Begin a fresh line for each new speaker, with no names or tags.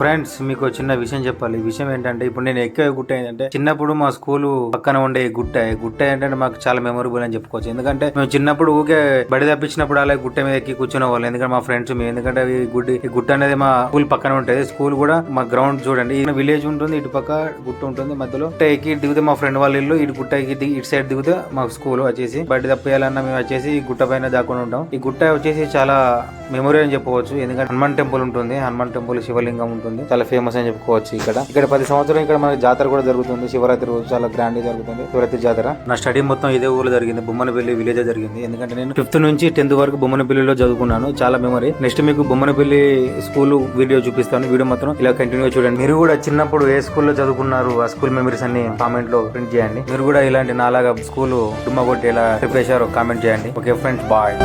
Friends మీకు చిన్న విషయం చెప్పాలి. ఈ విషయం ఏంటంటే ఇప్పుడు నేను ఎక్కే గుట్ట ఏంటంటే చిన్నప్పుడు మా స్కూల్ పక్కన ఉండే గుట్ట ఏంటంటే మాకు చాలా మెమొరబుల్ అని చెప్పుకోవచ్చు. ఎందుకంటే మేము చిన్నప్పుడు ఊకే బడి తప్పించినప్పుడు అలా గుట్ట మీద ఎక్కి కూర్చునే వాళ్ళు. ఎందుకంటే మా ఫ్రెండ్స్ మేము ఎందుకంటే ఈ గుట్ట అనేది మా స్కూల్ పక్కన ఉంటుంది. స్కూల్ కూడా మా గ్రౌండ్ చూడండి, ఈ విలేజ్ ఉంటుంది, ఇటు పక్క గుట్ట ఉంటుంది, మధ్యలో గుట్ట ఎక్కి దిగితే మా ఫ్రెండ్ వాళ్ళ ఇల్లు, ఇటు గుట్ట ఎక్కి ఇటు సైడ్ దిగితే మా స్కూల్ వచ్చేసి బడి తప్పేయాలన్నా మేము వచ్చేసి ఈ గుట్ట పైన దాక్కుని ఉంటాం. ఈ గుట్ట వచ్చేసి చాలా మెమొరీ అని చెప్పవచ్చు. ఎందుకంటే హనుమాన్ టెంపుల్ ఉంటుంది, హనుమాన్ టెంపుల్ శివలింగం ఉంటుంది, చాలా ఫేమస్ అని చెప్పుకోవచ్చు. ఇక్కడ ప్రతి సంవత్సరం ఇక్కడ మనకి జాతర కూడా జరుగుతుంది. శివరాత్రి రోజు చాలా గ్రాండ్ గా జరుగుతుంది శివరాత్రి జాతర. నా స్టడీ మొత్తం ఇదే ఊర్లో జరిగింది, బొమ్మనపల్లి విలేజ్ జరిగింది. ఎందుకంటే నేను 5th నుంచి 10th వరకు బొమ్మనపల్లిలో చదువుకున్నాను. చాలా మెమరీ. నెక్స్ట్ మీకు బొమ్మనపల్లి స్కూల్ వీడియో చూపిస్తాను. వీడియో మాత్రం ఇలా కంటిన్యూగా చూడండి. మీరు కూడా చిన్నప్పుడు ఏ స్కూల్లో చదువుకున్నారు, ఆ స్కూల్ మెమరీస్ అన్ని కామెంట్ లో ప్రింట్ చేయండి. మీరు కూడా ఇలాంటి నాలాగా స్కూల్ డుమ్మ కొట్టి ఎలా ట్రిప్ వేశారో కామెంట్ చేయండి. Okay friends, bye.